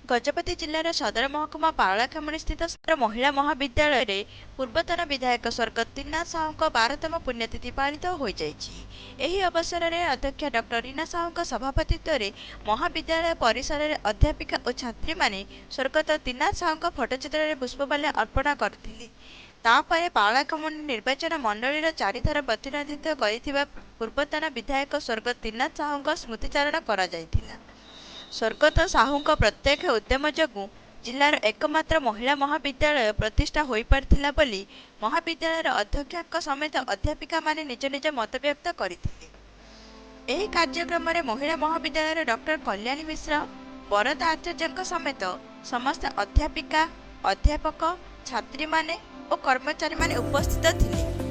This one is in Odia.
ଗଜପତି ଜିଲ୍ଲାର ସଦର ମହକୁମା ପାରଳାଖେମୁଣ୍ଡି ସ୍ଥିତ ମହିଳା ମହାବିଦ୍ୟାଳୟରେ ପୂର୍ବତନ ବିଧାୟକ ସ୍ୱର୍ଗତ ରୀନା ସାହୁଙ୍କ 12ତମ ପୁଣ୍ୟତିଥି ପାଳିତ ହୋଇଯାଇଛି। ଏହି ଅବସରରେ ଅଧ୍ୟକ୍ଷା ଡକ୍ଟର ରୀନା ସାହୁଙ୍କ ସଭାପତିତ୍ୱରେ ମହାବିଦ୍ୟାଳୟ ପରିସରରେ ଅଧ୍ୟାପିକା ଓ ଛାତ୍ରୀମାନେ ସ୍ୱର୍ଗତ ରୀନା ସାହୁଙ୍କ ଫଟୋଚିତ୍ରରେ ପୁଷ୍ପମାଲ୍ୟ ଅର୍ପଣ କରିଥିଲେ। ତାପରେ ପାରଳାଖେମୁଣ୍ଡି ନିର୍ବାଚନ ମଣ୍ଡଳୀର 4 ଥର ପ୍ରତିନିଧିତ୍ୱ କରିଥିବା ପୂର୍ବତନ ବିଧାୟକ ସ୍ୱର୍ଗତ ରୀନା ସାହୁଙ୍କ ସ୍ମୃତିଚାରଣ କରାଯାଇଥିଲା। ସ୍ୱର୍ଗତ ସାହୁଙ୍କ ପ୍ରତ୍ୟକ୍ଷ ଉଦ୍ୟମ ଯୋଗୁଁ ଜିଲ୍ଲାର ଏକମାତ୍ର ମହିଳା ମହାବିଦ୍ୟାଳୟ ପ୍ରତିଷ୍ଠା ହୋଇପାରିଥିଲା ବୋଲି ମହାବିଦ୍ୟାଳୟର ଅଧ୍ୟକ୍ଷଙ୍କ ସମେତ ଅଧ୍ୟାପିକାମାନେ ନିଜ ନିଜ ମତବ୍ୟକ୍ତ କରିଥିଲେ। ଏହି କାର୍ଯ୍ୟକ୍ରମରେ ମହିଳା ମହାବିଦ୍ୟାଳୟର ଡକ୍ଟର କଲ୍ୟାଣୀ ମିଶ୍ର, ବରଦା ଆଚାର୍ଯ୍ୟଙ୍କ ସମେତ ସମସ୍ତ ଅଧ୍ୟାପିକା, ଅଧ୍ୟାପକ, ଛାତ୍ରୀମାନେ ଓ କର୍ମଚାରୀମାନେ ଉପସ୍ଥିତ ଥିଲେ।